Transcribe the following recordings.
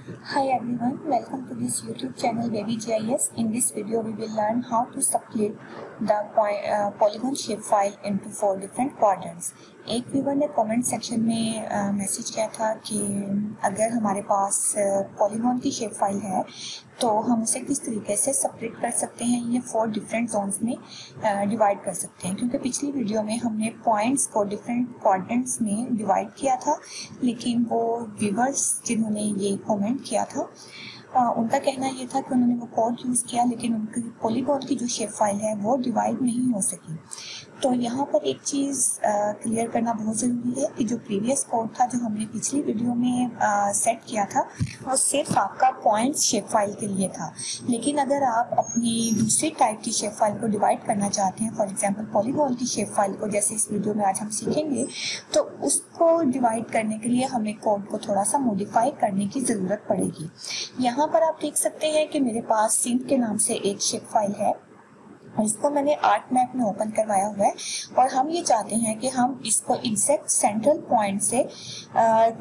Hi everyone, welcome to this YouTube channel Baby GIS. In this video, we will learn how to split the polygon shape file into 4 different quadrants. एक viewer ने comment section में message किया था कि अगर हमारे पास polygon की shape file है तो हम उसे किस तरीके से सेपरेट कर सकते हैं, ये 4 डिफरेंट जोन्स में डिवाइड कर सकते हैं। क्योंकि पिछली वीडियो में हमने पॉइंट्स को डिफरेंट क्वाड्रेंट्स में डिवाइड किया था, लेकिन वो व्यूवर्स जिन्होंने ये कमेंट किया था उनका कहना ये था कि उन्होंने वो कोड यूज़ किया लेकिन उनकी पॉलीगॉन की जो शेप फाइल है वो डिवाइड नहीं हो सकी। तो यहाँ पर एक चीज़ क्लियर करना बहुत ज़रूरी है कि जो प्रीवियस कोड था जो हमने पिछली वीडियो में सेट किया था वो सिर्फ आपका पॉइंट्स शेप फाइल के लिए था। लेकिन अगर आप अपनी दूसरी टाइप की शेप फाइल को डिवाइड करना चाहते हैं, फॉर एग्जांपल पॉलीगॉन की शेप फाइल को, जैसे इस वीडियो में आज हम सीखेंगे, तो उसको डिवाइड करने के लिए हमें कोड को थोड़ा सा मॉडिफाई करने की ज़रूरत पड़ेगी। यहाँ पर आप देख सकते हैं कि मेरे पास सिंथ के नाम से एक शेप फाइल है और इसको मैंने आर्ट मैप में ओपन करवाया हुआ है और हम ये चाहते हैं कि हम इसको एग्जैक्ट सेंट्रल पॉइंट से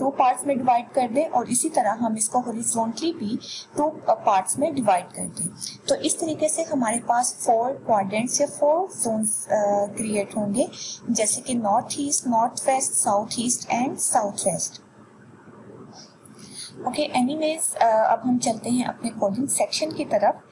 2 पार्ट्स में डिवाइड कर दें और इसी तरह हम इसको हॉरिजॉन्टली भी 2 पार्ट्स में डिवाइड कर दें। तो इस तरीके से हमारे पास 4 क्वाड्रेंट्स या 4 जोन्स क्रिएट होंगे, जैसे कि north east, north west, south east and south waste. Okay, anyways अब हम चलते हैं अपने कोडिंग सेक्शन की तरफ।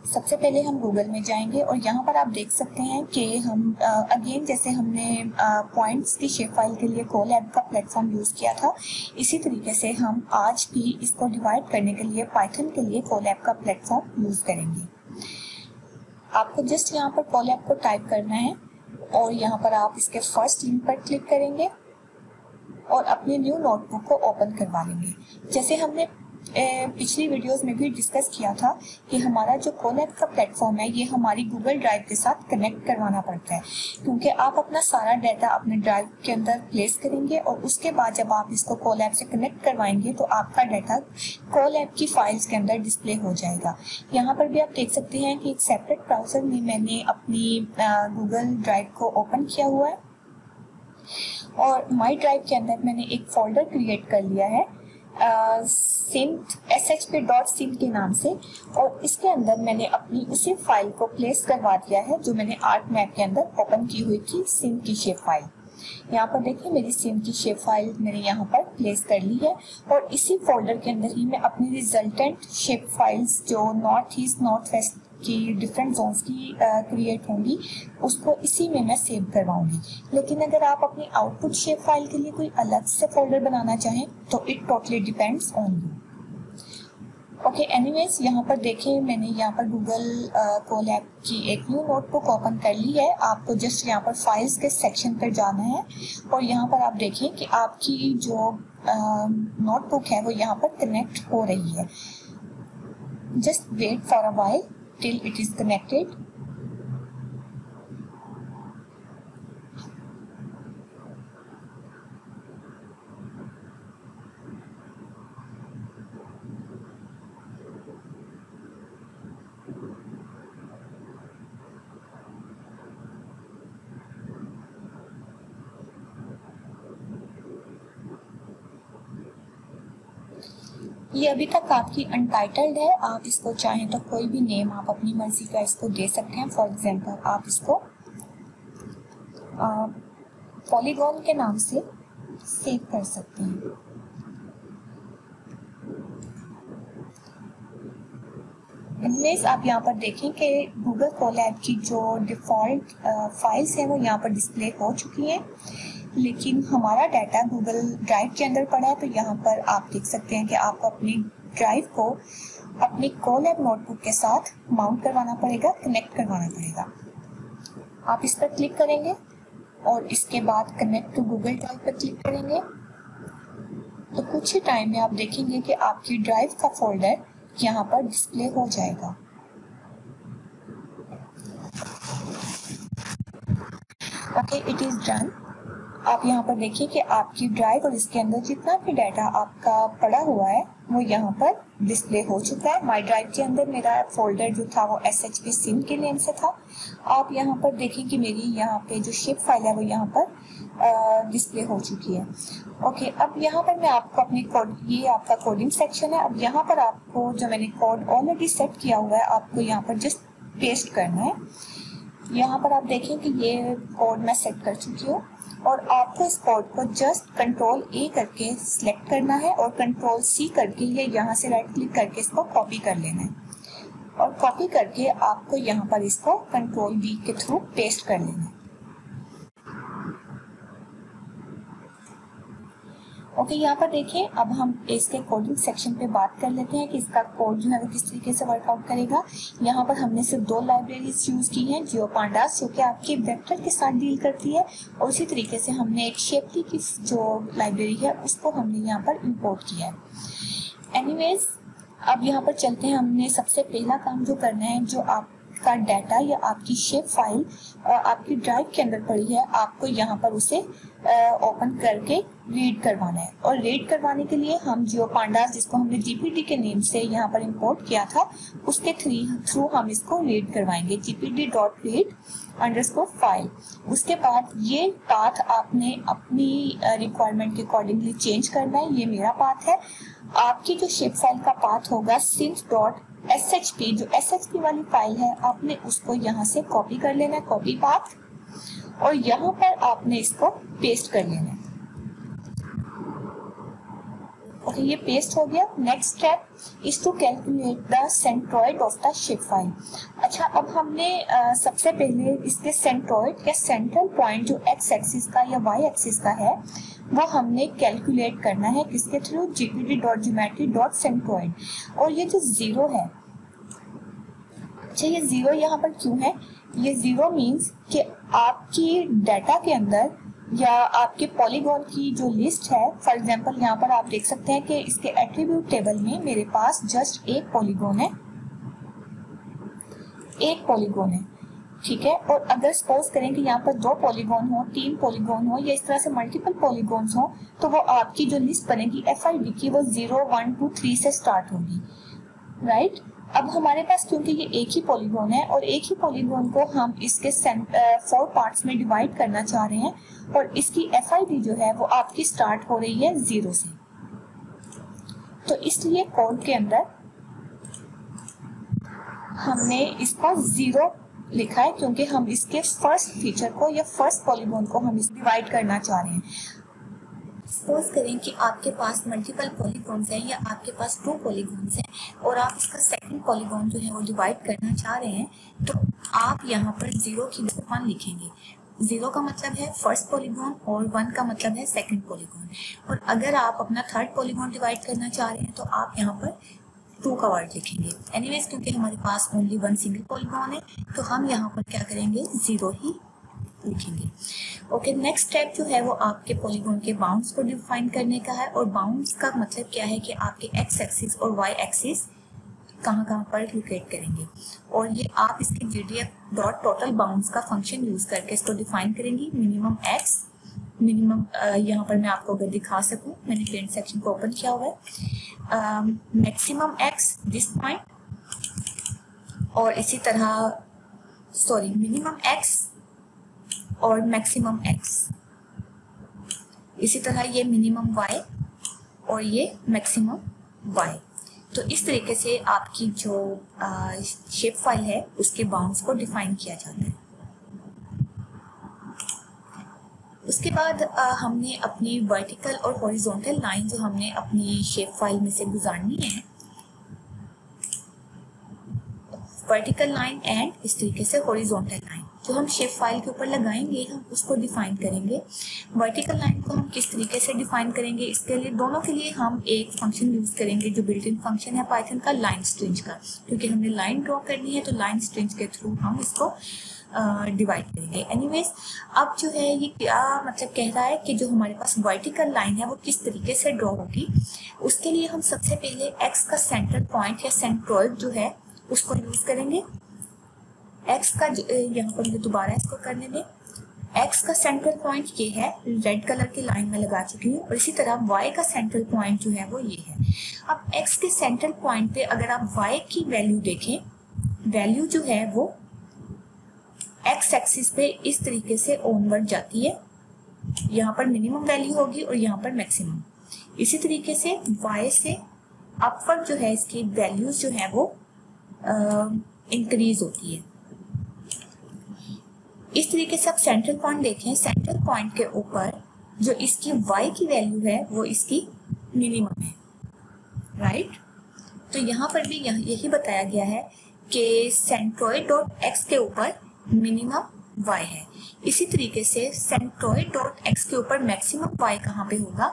सबसे पहले हम गूगल में जाएंगे और यहाँ पर आप देख सकते हैं कि हम अगेन जैसे हमने पॉइंट्स की शेप फाइल के लिए कोलैब का प्लेटफॉर्म यूज़ किया था, इसी तरीके से हम आज भी इसको डिवाइड करने के लिए पाइथन के लिए कोलैब का प्लेटफॉर्म यूज़ करेंगे। आपको जस्ट यहाँ पर कोलैब को टाइप करना है और यहाँ पर आप इसके फर्स्ट लिंक पर क्लिक करेंगे और अपने न्यू नोटबुक को ओपन करवा लेंगे। जैसे हमने पिछली वीडियोस में भी डिस्कस किया था कि हमारा जो कोलैब का प्लेटफॉर्म है ये हमारी गूगल ड्राइव के साथ कनेक्ट करवाना पड़ता है, क्योंकि आप अपना सारा डाटा अपने ड्राइव के अंदर प्लेस करेंगे और उसके बाद जब आप इसको कोलैब से कनेक्ट करवाएंगे तो आपका डाटा कोलैब की फाइल्स के अंदर डिस्प्ले हो जाएगा। यहाँ पर भी आप देख सकते हैं कि एक सेपरेट ब्राउजर में मैंने अपनी गूगल ड्राइव को ओपन किया हुआ है और माई ड्राइव के अंदर मैंने एक फोल्डर क्रिएट कर लिया है shp.synth के नाम से, और इसके अंदर मैंने अपनी उसी फाइल को प्लेस करवा दिया है जो मैंने आर्ट मैप के अंदर ओपन की हुई थी, सिंथ की शेप फाइल। यहाँ पर देखिए मेरी सिंथ की शेप फाइल मैंने यहाँ पर प्लेस कर ली है और इसी फोल्डर के अंदर ही मैं अपनी रिजल्टेंट शेप फाइल्स जो नॉर्थ ईस्ट, नॉर्थ वेस्ट की डिफरेंट जोन्स की क्रिएट होंगी उसको इसी में मैं सेव करवाऊंगी। लेकिन अगर आप अपनी आउटपुट शेप फाइल के लिए कोई अलग से फोल्डर बनाना चाहें तो it totally depends on you. Okay, anyways यहाँ पर देखें मैंने यहाँ पर गूगल कोलैब की एक न्यू नोटबुक ओपन कर ली है। आपको जस्ट यहाँ पर फाइल्स के सेक्शन पर जाना है और यहाँ पर आप देखें कि आपकी जो नोटबुक है वो यहाँ पर कनेक्ट हो रही है। Just wait for a while till it is connected। ये अभी तक आपकी अनटाइटल्ड है, आप इसको चाहें तो कोई भी नेम आप अपनी मर्जी का इसको दे सकते हैं। फॉर एग्जांपल आप इसको पॉलीगॉन के नाम से सेव कर सकते हैं। एनीवेज आप यहाँ पर देखें कि गूगल कोलैब की जो डिफ़ॉल्ट फाइल्स हैं वो यहाँ पर डिस्प्ले हो चुकी हैं, लेकिन हमारा डाटा गूगल ड्राइव के अंदर पड़ा है। तो यहाँ पर आप देख सकते हैं कि आपको अपनी ड्राइव को अपनी कोलैब नोटबुक के साथ माउंट करवाना पड़ेगा, कनेक्ट करवाना पड़ेगा। आप इस पर क्लिक करेंगे और इसके बाद कनेक्ट टू गूगल ड्राइव पर क्लिक करेंगे तो कुछ ही टाइम में आप देखेंगे कि आपकी ड्राइव का फोल्डर यहाँ पर डिस्प्ले हो जाएगा। Okay, it is done. आप यहाँ पर देखिए कि आपकी ड्राइव और इसके अंदर जितना भी डाटा आपका पड़ा हुआ है वो यहाँ पर डिस्प्ले हो चुका है। माई ड्राइव के अंदर मेरा फोल्डर जो था वो SHP सिंथ के नेम से था। आप यहाँ पर देखें कि मेरी यहाँ पे जो शेप फाइल है वो यहाँ पर डिस्प्ले हो चुकी है। ओके, अब यहाँ पर मैं आपको अपनी कोड, ये आपका कोडिंग सेक्शन है। अब यहाँ पर आपको जो मैंने कोड ऑलरेडी सेट किया हुआ है आपको यहाँ पर जस्ट पेस्ट करना है। यहाँ पर आप देखें कि ये कोड मैं सेट कर चुकी हूँ और आपको इस कोड को जस्ट कंट्रोल ए करके सिलेक्ट करना है और कंट्रोल सी करके ये यहाँ से राइट क्लिक करके इसको कॉपी कर लेना है और कॉपी करके आपको यहाँ पर इसको कंट्रोल वी के थ्रू पेस्ट कर लेना है। ओके, यहाँ पर देखिए अब हम इसके कोडिंग सेक्शन पे बात कर लेते हैं कि इसका कोड जो है वो किस तरीके से वर्कआउट करेगा। यहाँ पर हमने सिर्फ 2 लाइब्रेरीज यूज की हैं, जियोपांडास जो कि आपके वेक्टर के साथ डील करती है और उसी तरीके से हमने एक शेपली की जो लाइब्रेरी है उसको हमने यहाँ पर इंपोर्ट किया है। एनीवेज, अब यहाँ पर चलते हैं। हमने सबसे पहला काम जो करना है, जो आपका डाटा या आपकी शेप फाइल आपकी ड्राइव के अंदर पड़ी है, आपको यहाँ पर उसे ओपन करके रीड करवाना है। और रीड करवाने के लिए हम जियोपांडास, जिसको हमने जीपीडी के नेम से यहाँ पर इंपोर्ट किया था, उसके थ्रू हम इसको रीड करवाएंगे, gpd.read_file। उसके बाद ये पाथ आपने अपनी रिक्वायरमेंट के अकॉर्डिंगली चेंज करना है। ये मेरा पाथ है। आपकी जो शेप फाइल का पाथ होगा synth.shp, जो shp वाली फाइल है, आपने उसको यहाँ से कॉपी कर लेना है, कॉपी पाथ, और यहाँ पर आपने इसको पेस्ट कर लेना है। ओके, ये पेस्ट हो गया। Next step is to calculate the centroid of the shape file. अच्छा, अब हमने सबसे पहले इसके सेंट्रोइड या सेंट्रल पॉइंट जो एक्स एक्सिस का या वाई एक्सिस का है वो हमने कैलकुलेट करना है। किसके थ्रू? gpd.geometry.centroid। और ये जो 0 है, अच्छा ये 0 यहाँ पर क्यों है? ये 0 मीन्स कि आपकी डाटा के अंदर या आपके पॉलीगॉन की जो लिस्ट है, फॉर एग्जांपल यहाँ पर आप देख सकते हैं कि इसके एट्रीब्यूट टेबल में मेरे पास जस्ट एक पॉलीगॉन है, ठीक है। और अगर सपोज करें कि यहाँ पर 2 पॉलीगॉन हो, 3 पॉलीगॉन हो या इस तरह से मल्टीपल पॉलीगॉन्स हो, तो वो आपकी जो लिस्ट बनेगी FID की वो 0, 1, 2, 3 से स्टार्ट होगी, राइट। अब हमारे पास क्योंकि ये एक ही पॉलीगॉन है और एक ही पॉलीगॉन को हम इसके 4 पार्ट्स में डिवाइड करना चाह रहे हैं और इसकी FID जो है वो आपकी स्टार्ट हो रही है 0 से, तो इसलिए कोड के अंदर हमने इसका 0 लिखा है क्योंकि हम इसके फर्स्ट फीचर को या फर्स्ट पॉलीगॉन को हम डिवाइड करना चाह रहे हैं। सपोज करें कि आपके पास मल्टीपल पॉलीगॉन्स हैं या आपके पास 2 पॉलीगॉन्स हैं और आप इसका सेकंड पॉलीगॉन जो है वो डिवाइड करना चाह रहे हैं, तो आप यहाँ पर 0 की जगह 1 लिखेंगे। 0 का मतलब है फर्स्ट पॉलीगॉन और 1 का मतलब है सेकंड पॉलीगॉन। और अगर आप अपना थर्ड पॉलीगॉन डिवाइड करना चाह रहे हैं तो आप यहाँ पर 2 का वर्ड लिखेंगे। एनीवेज, क्योंकि हमारे पास ओनली 1 सिंगल पॉलीगॉन है तो हम यहाँ पर क्या करेंगे, 0 ही लिखेंगे। ओके, नेक्स्ट स्टेप जो है वो आपके पॉलीगॉन के बाउंड्स को डिफाइन करने का है। और बाउंड्स का मतलब क्या है कि आपके एक्स एक्सिस और वाई एक्सिस कहाँ पर लोकेट करेंगे, और ये आप इसके gdf.total बाउंड्स का फंक्शन यूज करके इसको डिफाइन करेंगी। मिनिमम एक्स, मिनिमम यहाँ पर मैं आपको अगर दिखा सकूं, मैंने पेंट सेक्शन को ओपन किया हुआ है, मैक्सिमम एक्स दिस पॉइंट, और इसी तरह मिनिमम एक्स और मैक्सिमम एक्स, इसी तरह ये मिनिमम वाई और ये मैक्सिमम वाई। तो इस तरीके से आपकी जो शेप फाइल है उसके बाउंड्स को डिफाइन किया जाता है। उसके बाद हमने अपनी वर्टिकल और हॉरिजॉन्टल लाइन जो हमने अपनी शेप फाइल में से गुजारनी है, वर्टिकल लाइन एंड इस तरीके से हॉरिजॉन्टल लाइन जो हम शेप फाइल के ऊपर लगाएंगे, हम उसको डिफाइन करेंगे। वर्टिकल लाइन को हम किस तरीके से डिफाइन करेंगे, इसके लिए दोनों के लिए हम एक फंक्शन यूज करेंगे जो बिल्ट इन फंक्शन है पाइथन का, लाइन स्ट्रिंज का, क्योंकि हमने लाइन ड्रॉ करनी है तो लाइन स्ट्रिंज के थ्रू हम इसको डिवाइड करेंगे। एनीवेज, अब जो है ये क्या मतलब कह रहा है कि जो हमारे पास वर्टिकल लाइन है वो किस तरीके से ड्रॉ होगी। उसके लिए हम सबसे पहले एक्स का सेंटर पॉइंट या सेंट्रोइड जो है उसको यूज करेंगे। एक्स का यहाँ पर मुझे दोबारा इसको करने दें, एक्स का सेंट्रल पॉइंट ये है, रेड कलर की लाइन में लगा चुकी हूँ, और इसी तरह वाई का सेंट्रल पॉइंट जो है वो ये है। अब एक्स के सेंट्रल पॉइंट पे अगर आप वाई की वैल्यू देखें, वैल्यू जो है वो एक्स एक्सिस पे इस तरीके से ऑनवर्ड जाती है, यहाँ पर मिनिमम वैल्यू होगी और यहाँ पर मैक्सिमम। इसी तरीके से y से अपवर्ड जो है इसकी वैल्यूज जो है वो इंक्रीज होती है। इस तरीके से आप सेंट्रल पॉइंट देखें, सेंट्रल पॉइंट के ऊपर जो इसकी y की वैल्यू है वो इसकी मिनिमम है, राइट। तो यहाँ पर भी यही बताया गया है कि सेंट्रॉइड डॉट x के ऊपर मिनिमम y है। इसी तरीके से सेंट्रॉइड डॉट x के ऊपर मैक्सिमम y कहाँ पे होगा,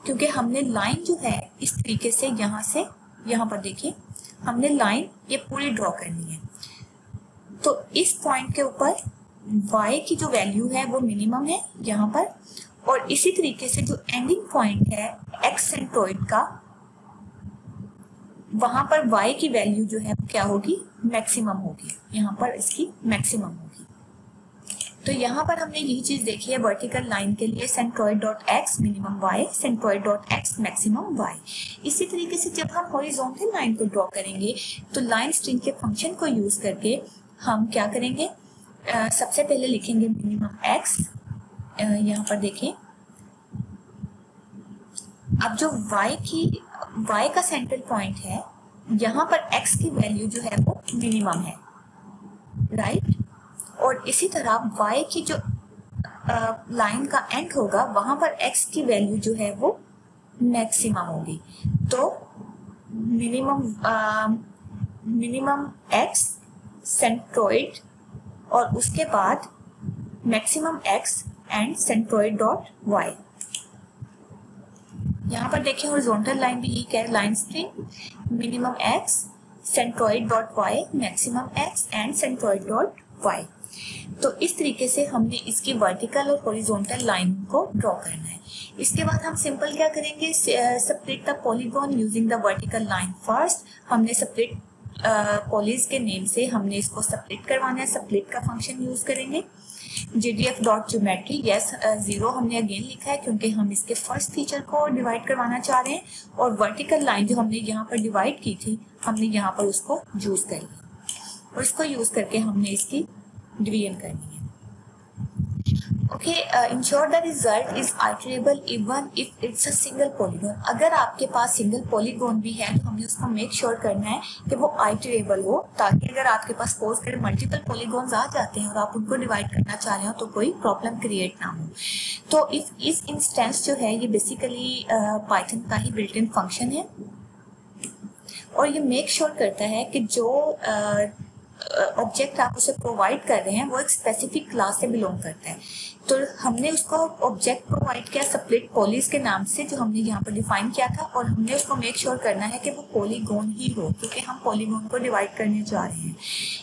क्योंकि हमने लाइन जो है इस तरीके से यहाँ पर देखिए हमने लाइन ये पूरी ड्रॉ करनी है। तो इस पॉइंट के ऊपर y की जो वैल्यू है वो मिनिमम है यहाँ पर, और इसी तरीके से जो एंडिंग पॉइंट है x सेंट्रॉइड का, वहां पर y की वैल्यू जो है क्या होगी, मैक्सिमम होगी। यहाँ पर इसकी मैक्सिमम होगी। तो यहाँ पर हमने यही चीज देखी है वर्टिकल लाइन के लिए, centroid dot x minimum y, centroid dot x maximum y। इसी तरीके से जब हम हॉरिजॉन्टल लाइन को ड्रॉ करेंगे तो लाइन स्ट्रिंग के फंक्शन को यूज करके हम क्या करेंगे, सबसे पहले लिखेंगे मिनिमम x। यहाँ पर देखें, अब जो y का सेंट्रल पॉइंट है, यहाँ पर x की वैल्यू जो है वो मिनिमम है, राइट। और इसी तरह y की जो लाइन का एंड होगा वहां पर x की वैल्यू जो है वो मैक्सिमम होगी। तो मिनिमम x सेंट्रॉइड और उसके बाद maximum x and centroid dot y। यहाँ पर देखिए हॉरिजॉन्टल लाइन भी यही कह रही, line string minimum x centroid dot y maximum x and centroid dot y। तो इस तरीके से हमने इसकी वर्टिकल और हॉरिजॉन्टल लाइन को ड्रॉ करना है। इसके बाद हम सिंपल क्या करेंगे, separate the polygon using the vertical line first. हमने सेपरेट पॉलीज के नेम से हमने इसको सेपरेट करवाना है, सेपरेट का फंक्शन यूज करेंगे। GDF डॉट ज्योमेट्री, यस 0 हमने अगेन लिखा है क्योंकि हम इसके फर्स्ट फीचर को डिवाइड करवाना चाह रहे हैं, और वर्टिकल लाइन जो हमने यहाँ पर डिवाइड की थी हमने यहाँ पर उसको यूज कर लिया, और इसको यूज करके हमने इसकी डिवीजन करनी है। Okay, ensure the result is iterable even if it's a single polygon. अगर आपके पास सिंगल पॉलीगॉन भी है तो हमें उसको मेक श्योर करना है कि वो आइटरेबल हो, ताकि अगर आपके पास सपोज करें मल्टीपल पॉलीगॉन्स आ जाते हैं और आप उनको डिवाइड करना चाह रहे हो तो कोई प्रॉब्लम क्रिएट ना हो। तो इस इंस्टेंस जो है ये बेसिकली पाइथन का ही बिल्ट इन फंक्शन है, और ये मेक श्योर करता है कि जो ऑब्जेक्ट आप उसे प्रोवाइड कर रहे हैं वो एक स्पेसिफिक क्लास से बिलोंग करता है। तो हमने उसको ऑब्जेक्ट प्रोवाइड किया सेपरेट पॉलीज के नाम से जो हमने यहाँ पर डिफाइन किया था, और हमने उसको मेक श्योर करना है कि वो पॉलीगॉन ही हो, क्योंकि हम पॉलीगॉन को डिवाइड करने जा रहे हैं।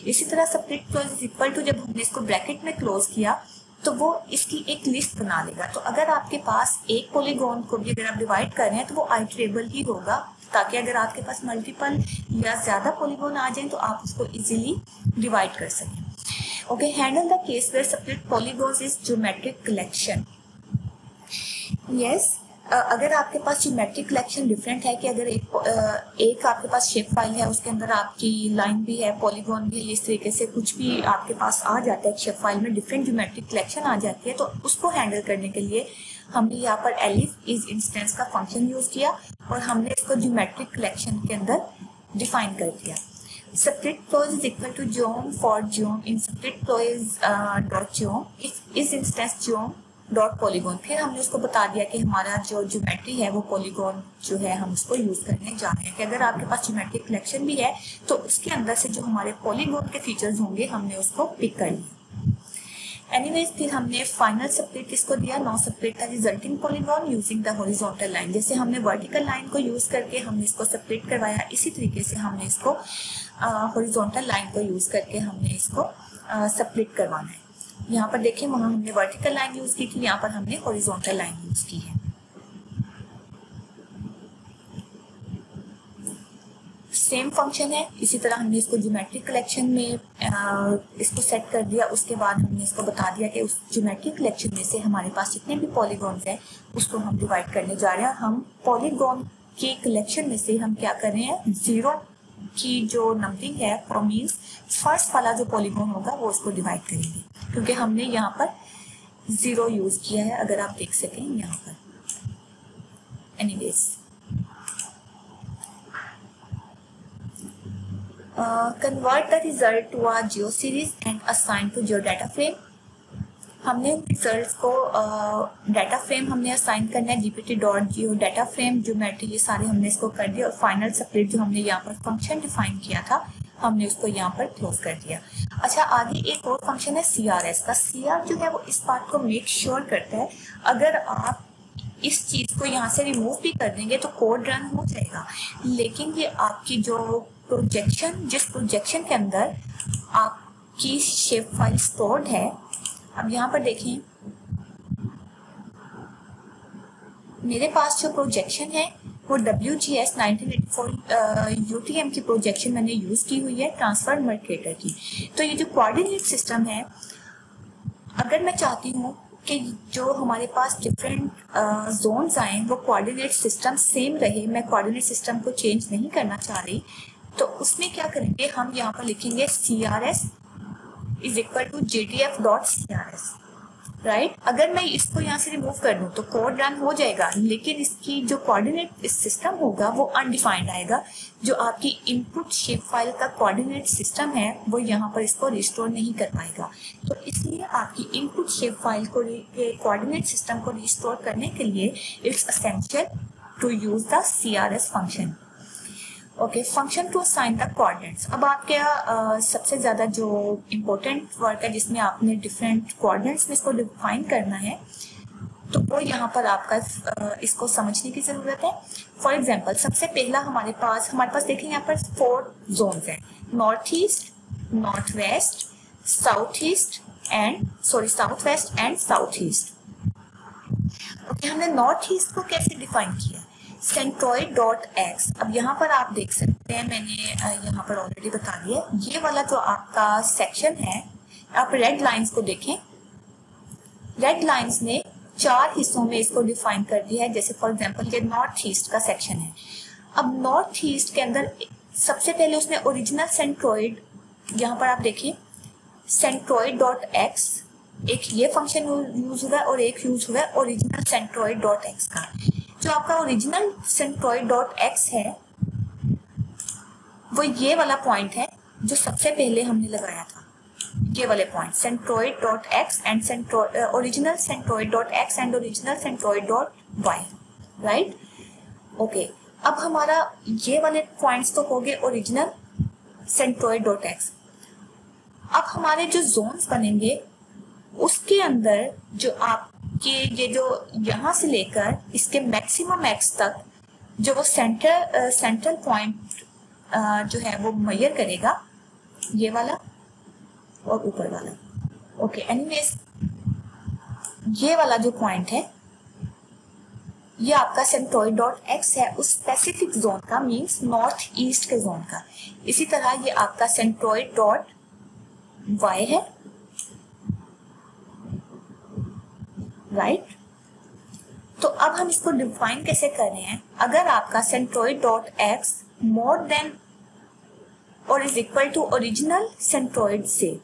इसी तरह separate close is equal to, जब हमने इसको ब्रैकेट में क्लोज किया तो वो इसकी एक लिस्ट बना लेगा। तो अगर आपके पास एक पॉलीगॉन को भी अगर आप डिवाइड कर रहे हैं तो वो आइटरेबल ही होगा, ताकि अगर आपके पास मल्टीपल या ज्यादा पॉलीगॉन आ जाए तो आप उसको इजीली डिवाइड कर सकें। Okay, handle the case where separate polygons is geometric collection. Yes, अगर आपके पास ज्योमेट्रिक कलेक्शन डिफरेंट है कि अगर एक आपके पास शेप फाइल है उसके अंदर आपकी लाइन भी है, पॉलीगॉन भी है, इस तरीके से कुछ भी आपके पास आ जाता है, शेप फाइल में डिफरेंट ज्योमेट्रिक कलेक्शन आ जाती है, तो उसको हैंडल करने के लिए हमने यहाँ पर एलिफ इज इंस्टेंस का फंक्शन यूज किया और हमने इसको ज्योमेट्रिक कलेक्शन के अंदर डिफाइन कर दिया। Separate close is equal to geom for geom in separate close dot geom is instance geom dot polygon. फिर हमने उसको बता दिया कि हमारा जो ज्योमेट्री है वो पॉलीगॉन जो है हम उसको यूज करने जा रहे हैं, कि अगर आपके पास ज्योमेट्रिक कलेक्शन भी है तो उसके अंदर से जो हमारे पॉलीगॉन के फीचर्स होंगे हमने उसको पिक कर लिया। एनीवेज, फिर हमने फाइनल सेपरेट किसको दिया, no separate the resulting polygon using the horizontal line. जैसे हमने वर्टिकल लाइन को यूज करके हमने इसको सेपरेट करवाया, इसी तरीके से हमने इसको हॉरिजॉन्टल लाइन को यूज करके हमने इसको सेपरेट करवाना है। यहाँ पर देखिए वहाँ हमने वर्टिकल लाइन यूज की थी, यहाँ पर हमने हॉरिजॉन्टल लाइन यूज की है। सेम फंक्शन है, इसी तरह हमने इसको ज्योमेट्रिक कलेक्शन में इसको सेट कर दिया। उसके बाद हमने इसको बता दिया कि उस ज्योमेट्रिक कलेक्शन में से हमारे पास जितने भी पॉलीगॉन्स हैं उसको हम डिवाइड करने जा रहे हैं। हम पॉलीगॉन के कलेक्शन में से हम क्या कर रहे हैं, 0 की जो नंबरिंग है वो मीन्स फर्स्ट वाला जो पॉलीगॉन होगा वो उसको डिवाइड करेंगे, क्योंकि हमने यहाँ पर 0 यूज किया है, अगर आप देख सकें यहाँ पर। Anyways, convert the result to a GeoSeries and assign to GeoData frame। हमने रिजल्ट्स को डाटा फ्रेम हमने असाइन करना है, gpt.geodata frame, ज्योमेट्री, ये सारे हमने इसको कर दिया और फाइनल स्प्लिट जो हमने यहाँ पर फंक्शन डिफाइन किया था हमने उसको यहाँ पर क्लोज कर दिया। अच्छा, आगे एक और फंक्शन है CRS का। CR जो है वो इस बात को मेक श्योर करता है अगर आप इस चीज को यहाँ से रिमूव भी कर देंगे तो कोड रन हो जाएगा, लेकिन ये आपकी जो प्रोजेक्शन, जिस प्रोजेक्शन के अंदर आपकी शेप फाइल स्टोर्ड है, अब यहाँ पर देखें मेरे पास जो प्रोजेक्शन है वो WGS 1984 UTM की प्रोजेक्शन मैंने यूज की हुई है ट्रांसफर मर्केटर की। तो ये जो कोऑर्डिनेट सिस्टम है, अगर मैं चाहती हूँ कि जो हमारे पास डिफरेंट जोन्स आए वो कोऑर्डिनेट सिस्टम सेम रहे, मैं कोऑर्डिनेट सिस्टम को चेंज नहीं करना चाह रही, तो उसमें क्या करेंगे, हम यहाँ पर लिखेंगे CRS is equal to GTF.CRS, right. अगर मैं इसको यहाँ से रिमूव कर दूं तो कोड रन हो जाएगा, लेकिन इसकी जो कोऑर्डिनेट सिस्टम होगा वो अनडिफाइंड आएगा। जो आपकी इनपुट शेप फाइल का कोऑर्डिनेट सिस्टम है वो यहाँ पर इसको रिस्टोर नहीं कर पाएगा। तो इसलिए आपकी इनपुट शेप फाइल को कोऑर्डिनेट सिस्टम को रिस्टोर करने के लिए it's essential to use the CRS function. Okay, function to assign the coordinates. अब आपके सबसे ज़्यादा जो इम्पोर्टेंट वर्क है जिसमें आपने डिफरेंट कोऑर्डिनेट्स में इसको डिफाइन करना है, तो वो यहाँ पर आपका इसको समझने की ज़रूरत है। फॉर एग्जांपल, सबसे पहला हमारे पास देखें यहाँ पर 4 जोन्स हैं, north east, north west, south west and south east. Okay, हमने नॉर्थ ईस्ट को कैसे डिफाइन किया, centroid.x। अब यहाँ पर आप देख सकते हैं, मैंने यहाँ पर ऑलरेडी बता दिया, ये वाला जो आपका सेक्शन है, आप रेड लाइंस को देखें, रेड लाइंस ने 4 हिस्सों में इसको डिफाइन कर दिया है। जैसे फॉर एग्जांपल ये नॉर्थ ईस्ट का सेक्शन है। अब नॉर्थ ईस्ट के अंदर सबसे पहले उसने ओरिजिनल सेंट्रॉइड, यहाँ पर आप देखिए centroid.x, एक ये फंक्शन यूज हुआ है और एक यूज हुआ है ओरिजिनल centroid.x का। जो आपका ओरिजिनल centroid.x है वो ये वाला पॉइंट है जो सबसे पहले हमने लगाया था, ये वाले point centroid.x and original centroid.x and original centroid.y, right. Okay, अब हमारा ये वाले पॉइंट्स तो हो गए ओरिजिनल centroid.x। अब हमारे जो जोन्स बनेंगे उसके अंदर जो आपके ये जो यहाँ से लेकर इसके मैक्सिमम एक्स तक जो वो सेंट्रल पॉइंट जो है वो मेजर करेगा, ये वाला और ऊपर वाला। ओके, एनीवेज ये वाला जो पॉइंट है ये आपका centroid.x है, उस स्पेसिफिक जोन का, मींस नॉर्थ ईस्ट के जोन का। इसी तरह ये आपका centroid.y है, राइट। तो अब हम इसको डिफाइन कैसे कर रहे हैं, अगर आपका centroid.x मोर देन और is equal to original centroid से,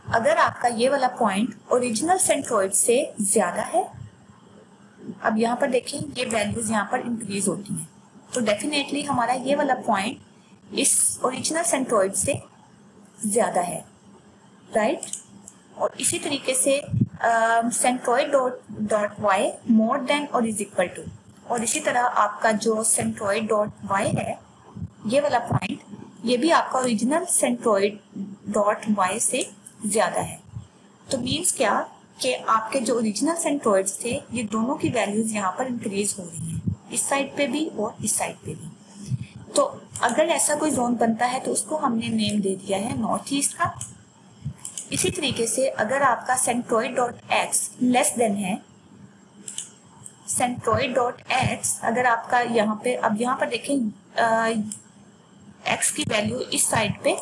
अगर आपका ये वाला पॉइंट ओरिजिनल सेंट्रोइड से ज्यादा है, अब यहाँ पर देखें ये वैल्यूज यहाँ पर इंक्रीज होती हैं, तो डेफिनेटली हमारा ये वाला पॉइंट इस ओरिजिनल सेंट्रोइड से ज्यादा है, राइट। और इसी तरीके से centroid.y मोर देन और इज इक्वल टू, और इसी तरह आपका जो centroid.y है ये वाला पॉइंट, ये भी आपका ओरिजिनल centroid.y से ज्यादा है। तो मीन्स क्या कि आपके जो ओरिजिनल सेंट्रोइड्स थे ये दोनों की वैल्यूज यहाँ पर इंक्रीज हो रही हैं, इस साइड पे भी और इस साइड पे भी। तो अगर ऐसा कोई जोन बनता है तो उसको हमने नेम दे दिया है नॉर्थ ईस्ट का। इसी तरीके से अगर आपका centroid.x लेस देन है, centroid.x अगर आपका यहाँ पे, अब यहाँ पर देखें x की वैल्यू इस साइड पे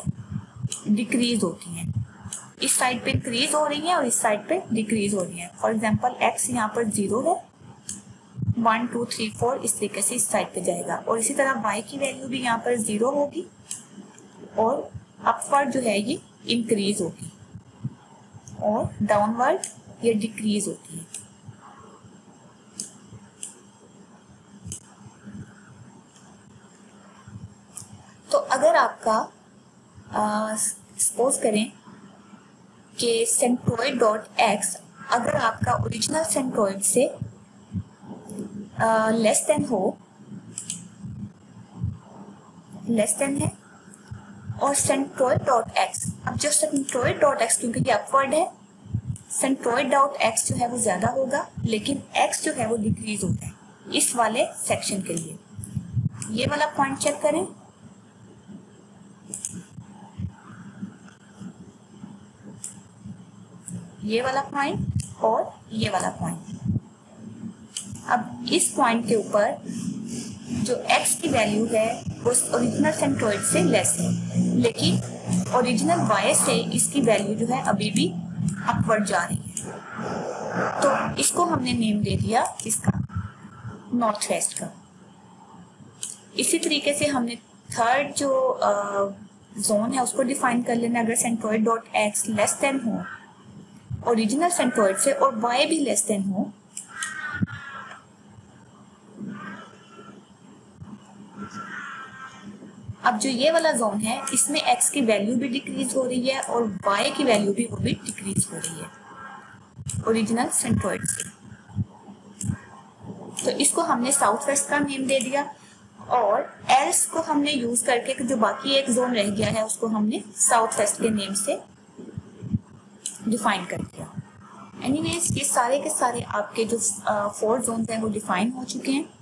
डिक्रीज होती है, इस साइड पे इंक्रीज हो रही है और इस साइड पे डिक्रीज हो रही है। फॉर एग्जांपल x यहाँ पर 0 है 1 2 3 4 इस तरीके से इस साइड पे जाएगा। और इसी तरह y की वैल्यू भी यहाँ पर 0 होगी और अपवर्ड जो है ये इंक्रीज होगी और डाउनवर्ड ये डिक्रीज होती है। तो अगर आपका सपोज करें कि सेंट्रोइड डॉट एक्स अगर आपका ओरिजिनल सेंट्रोइड से लेस देन है और सेंट्रोइड डॉट एक्स, अब जो सेंट्रोइड डॉट एक्स क्योंकि ये अपवर्ड है, सेंट्रोइड डॉट एक्स जो है वो ज्यादा होगा लेकिन एक्स जो है वो डिक्रीज होता है इस वाले सेक्शन के लिए। ये वाला पॉइंट चेक करें, ये वाला पॉइंट और ये वाला पॉइंट। अब इस पॉइंट के ऊपर जो x की वैल्यू है वो ओरिजिनल सेंट्रोइड से लेस है लेकिन ओरिजिनल y से इसकी वैल्यू जो है अभी भी अपवर्ड जा रही है। तो इसको हमने नेम दे दिया इसका नॉर्थ वेस्ट का। इसी तरीके से हमने थर्ड जो जोन है उसको डिफाइन कर लेना। अगर centroid dot x less than हो ओरिजिनल सेंट्रोइड से और y भी लेस देन हो अब जो ये वाला जोन है इसमें x की वैल्यू भी डिक्रीज हो रही है और y की वैल्यू भी वो भी डिक्रीज हो रही है ओरिजिनल सेंट्रोइड से। तो इसको हमने साउथ वेस्ट का नेम दे दिया और एल्स को हमने यूज करके जो बाकी एक जोन रह गया है उसको हमने साउथ वेस्ट के नेम से डिफाइन कर दिया। एनीवेज ये सारे के सारे आपके जो 4 जोन्स हैं वो डिफाइन हो चुके हैं।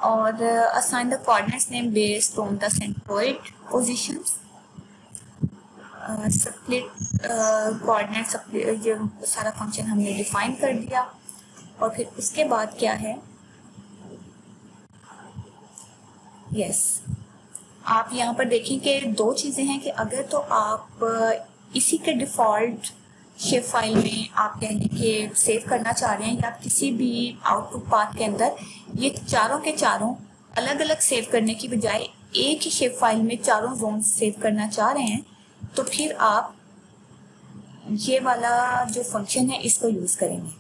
और assign the coordinates name based on the centroid positions, split coordinate split, ये सारा फंक्शन हमने डिफाइन कर दिया। और फिर उसके बाद क्या है, यस आप यहाँ पर देखें कि 2 चीज़ें हैं कि अगर तो आप इसी के डिफ़ॉल्ट शेप फाइल में आप कहने के सेव करना चाह रहे हैं या किसी भी आउटपुट पाथ के अंदर ये चारों के चारों अलग अलग सेव करने की बजाय एक ही शेप फाइल में चारों जोन सेव करना चाह रहे हैं तो फिर आप ये वाला जो फंक्शन है इसको यूज करेंगे,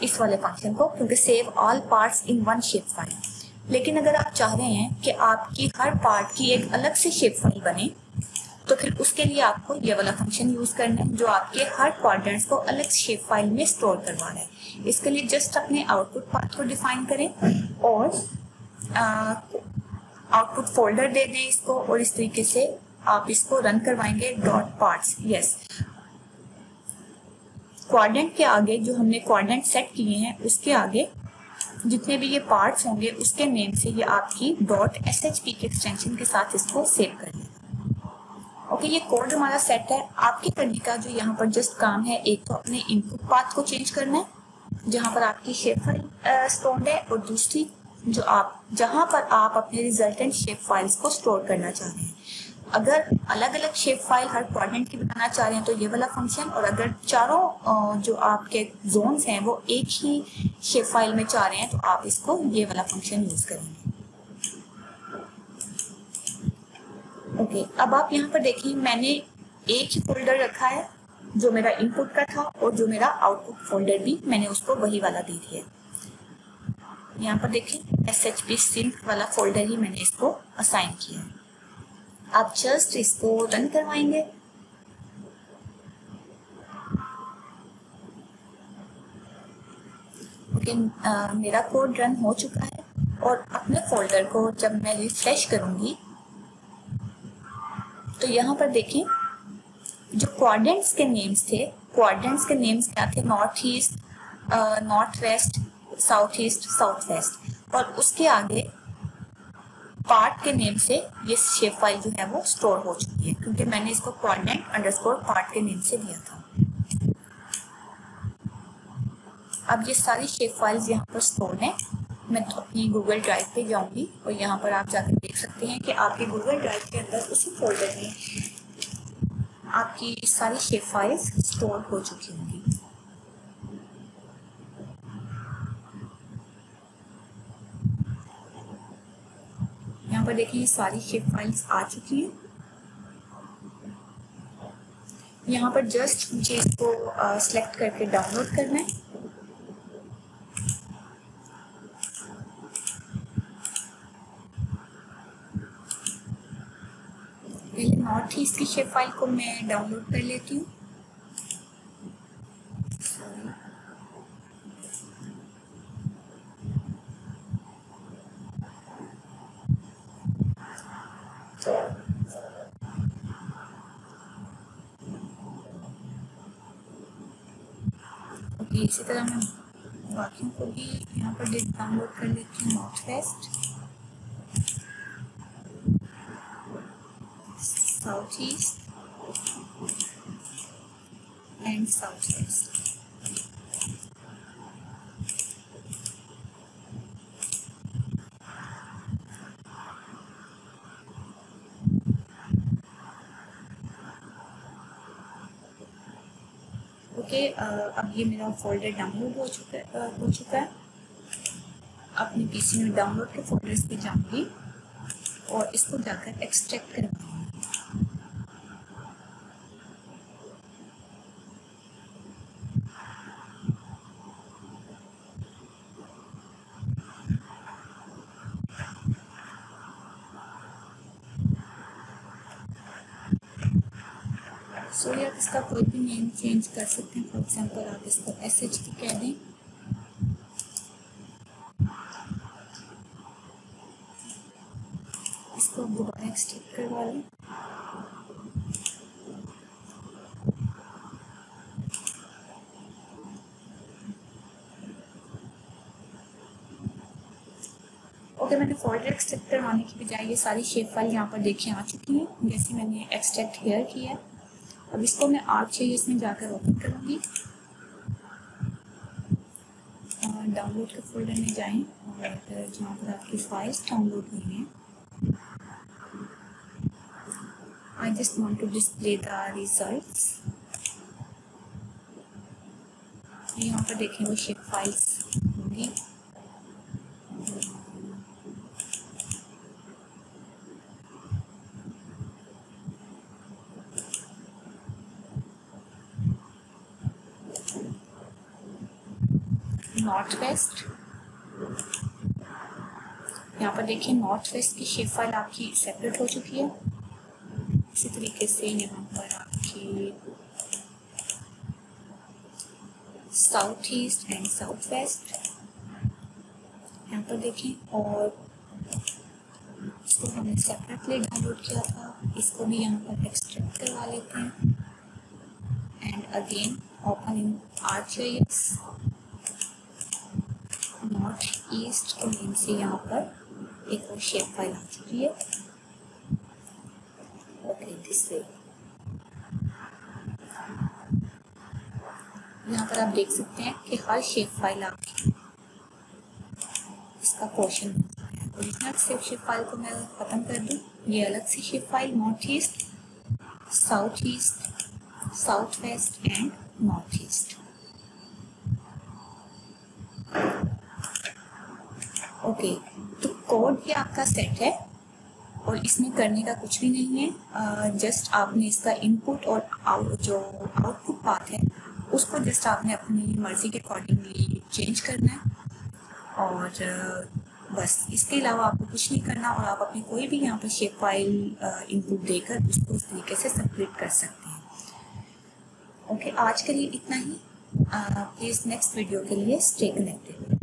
इस वाले फंक्शन को, क्योंकि save all parts in one shape file. लेकिन अगर आप चाह रहे हैं कि आपकी हर पार्ट की एक अलग से शेप फाइल बने तो फिर उसके लिए आपको ये वाला फंक्शन यूज करना है जो आपके हर क्वाड्रेंट्स को अलग शेप फाइल में स्टोर करवा रहा है। इसके लिए जस्ट अपने आउटपुट पाथ को डिफाइन करें और आउटपुट फोल्डर दे दें इसको और इस तरीके से आप इसको रन करवाएंगे डॉट पार्ट्स। यस क्वाड्रेंट के आगे जो हमने क्वाड्रेंट सेट किए हैं उसके आगे जितने भी ये पार्ट्स होंगे उसके नेम से ये आपकी डॉट SHP के एक्सटेंशन के साथ इसको सेव कर लें। ओके ये कोड हमारा सेट है। आपके करने का जो यहाँ पर जस्ट काम है, एक तो अपने इनपुट पाथ को चेंज करना है जहाँ पर आपकी शेप फाइल स्टोर्ड है और दूसरी जो आप जहाँ पर आप अपने रिजल्टेंट शेप फाइल्स को स्टोर करना चाह रहे हैं। अगर अलग अलग शेप फाइल हर क्वाड्रेंट की बनाना चाह रहे हैं तो ये वाला फंक्शन, और अगर चारों जो आपके जोन्स हैं वो एक ही शेप फाइल में चाह रहे हैं तो आप इसको ये वाला फंक्शन यूज करेंगे। ओके अब आप यहाँ पर देखिए मैंने एक ही फोल्डर रखा है जो मेरा इनपुट का था और जो मेरा आउटपुट फोल्डर भी मैंने उसको वही वाला दे दिया। यहाँ पर देखिए SHP सिंक वाला फोल्डर ही मैंने इसको असाइन किया है। आप जस्ट इसको रन करवाएंगे ओके मेरा कोड रन हो चुका है और अपने फोल्डर को जब मैं रिफ्रेश करूंगी तो यहाँ पर देखें जो क्वाड्रेंट्स के नेम्स थे, क्वाड्रेंट्स के नेम्स क्या थे, north east, north west, south east, south waste, और उसके आगे पार्ट के नेम से ये शेप फाइल जो है वो स्टोर हो चुकी है क्योंकि मैंने इसको क्वाड्रेंट अंडरस्कोर पार्ट के नेम से दिया था। अब ये सारी शेप फाइल्स यहाँ पर स्टोर हैं। मैं तो अपनी गूगल ड्राइव पे जाऊंगी और यहाँ पर आप जाकर देख सकते हैं कि आपके गूगल ड्राइव के अंदर उसी फोल्डर में आपकी सारी शेप फाइल्स स्टोर हो चुकी होंगी। पर देखिए ये सारी शेप फाइल्स आ चुकी हैं। यहाँ पर जस्ट मुझे इसको सिलेक्ट करके डाउनलोड करना है। पहले नॉर्थ ईस्ट की शेप फाइल को मैं डाउनलोड कर लेती हूँ। ओके, इसी तरह मैं बाकियों को भी यहाँ पर डाउनलोड कर लेती हूँ। North west, south east and south waste. Okay, अब ये मेरा फोल्डर डाउनलोड हो चुका है। अपने पीसी में डाउनलोड के फोल्डर्स पे जाऊंगी और इसको जाकर एक्सट्रैक्ट करवाऊंगी। सो आप इसका कोई भी नेम चेंज कर सकते हैं। फॉर एग्जाम्पल आप इसको SHT कह दें। इसको दोबारा एक्सट्रैक्ट करवा लें। ओके, मैंने फोल्डर एक्सट्रैक्ट करवाने की बजाय ये सारी शेप फाइल यहाँ पर देखिए आ चुकी हैं, जैसे मैंने एक्सट्रैक्ट हेयर किया है। अब इसको मैं ArcGIS में जाकर ओपन करूँगी। डाउनलोड के फोल्डर में जाएं और जहाँ पर आपकी फाइल्स डाउनलोड हुई हैं, I just want to display the results. यहाँ पर देखें वो शेप फाइल्स होंगी। नॉर्थ वेस्ट, यहाँ पर देखिए नॉर्थ वेस्ट की शेप फाइल आपकी सेपरेट हो चुकी है। इसी तरीके से यहाँ पर आपकी south east and south west यहाँ पर देखें, और इसको हमने सेपरेटली डाउनलोड किया था, इसको भी यहाँ पर एक्सट्रैक्ट करवा लेते हैं and again open in ArcGIS। North east के नेम से यहाँ पर एक और शेप फाइल आ चुकी है। Okay, this way. यहाँ पर आप देख सकते हैं कि हर शेप फाइल आपकी इसका क्वेश्चन है। ओरिजिनल शेप फाइल को मैं खत्म कर दूँ, ये अलग सी shape file north east, south west and north east. Okay, तो कोड ये आपका सेट है और इसमें करने का कुछ भी नहीं है। जस्ट आपने इसका इनपुट और जो आउटपुट पाथ है उसको जस्ट आपने अपनी मर्जी के अकॉर्डिंगली चेंज करना है और बस इसके अलावा आपको कुछ नहीं करना, और आप अपनी कोई भी यहाँ पर शेप फाइल इनपुट देकर उसको उस तरीके से सबमिट कर सकते हैं। ओके, आज के लिए इतना ही। प्लीज़ नेक्स्ट वीडियो के लिए स्टे कनेक्टेड।